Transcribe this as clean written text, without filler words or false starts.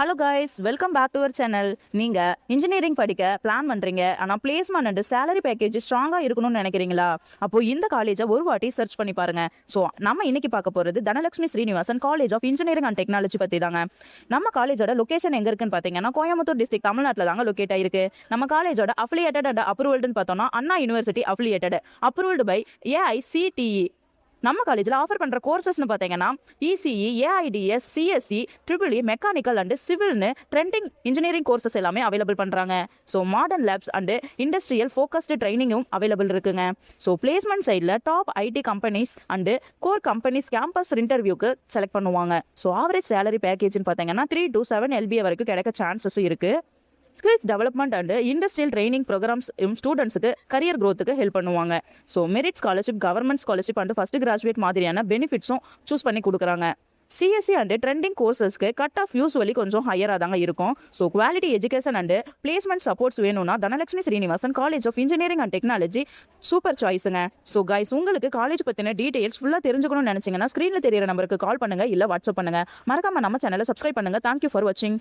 Hello guys, welcome back to our channel. நீங்கள் engineering படிக்க plan பண்ணுறீங்க, ஆனால் பிளேஸ்மெண்ட் அண்ட் சேலரி பேக்கேஜ் ஸ்ட்ராங்காக இருக்கணும்னு நினைக்கிறீங்களா? அப்போது இந்த காலேஜை ஒரு வாட்டி சர்ச் பண்ணி பாருங்க. ஸோ நம்ம இன்னைக்கு பார்க்க போகிறது Dhanalakshmi Srinivasan college of engineering and technology பற்றி தாங்க. நம்ம காலேஜோட லொகேஷன் எங்கே இருக்குன்னு பார்த்தீங்கன்னா கோயம்புத்தூர் டிஸ்ட்ரிக்ட், தமிழ்நாட்டில் தாங்க லொக்கேட் ஆயிருக்கு. நம்ம காலேஜோட அஃபிலியேட்டட் அண்ட் அப்ரூவல்டுன்னு பார்த்தோம்னா Anna university affiliated, approved by AICTE. நம்ம காலேஜில் ஆஃபர் பண்ணுற கோர்சஸ்னு பார்த்தீங்கன்னா ECE, AIDS, CSE, EEE, mechanical and சிவில்னு ட்ரெண்டிங் இன்ஜினியரிங் கோர்சஸ் எல்லாமே அவைலபிள் பண்ணுறாங்க. So modern labs and industrial focused ட்ரைனிங்கும் அவைலபிள் இருக்குங்க. ஸோ பிளேஸ்மெண்ட் சைடில் top IT companies and core companies campus இன்டர்வியூக்கு செலக்ட் பண்ணுவாங்க. ஸோ ஆவரேஜ் சேலரி பேக்கேஜ்னு பார்த்தீங்கன்னா 3 to 7 LBA வரைக்கும் கிடைக்க சான்சஸும் இருக்குது. Skills development and industrial training programs ஸ்டூடெண்ட்ஸுக்கு கரியர் க்ரோத்துக்கு ஹெல்ப் பண்ணுவாங்க. So merit scholarship, government scholarship and first graduate மாதிரியான பெனிஃபிட்ஸும் சூஸ் பண்ணி கொடுக்குறாங்க. CSE அண்ட் ட்ரெண்டிங் கோர்சஸ்க்கு கட் ஆஃப் யூஸ்வலி கொஞ்சம் ஹையராக தாங்க இருக்கும். So quality education and placement supports வேணும்னா Dhanalakshmi Srinivasan college of engineering and technology super சாய்ஸுங்க. ஸோ கைஸ், உங்களுக்கு காலேஜ் பற்றின டீடைல்ஸ் ஃபுல்லாக தெரிஞ்சுக்கணும்னு நினச்சிங்கன்னா ஸ்க்ரீனில் தெரியிற நம்பருக்கு கால் பண்ணுங்கள், இல்லை வாட்ஸ்அப் பண்ணுங்கள். மறக்காம நம்ம சேனலை சப்ஸ்கிரைப் பண்ணுங்கள். தேங்க்யூ ஃபார் வாட்சிங்.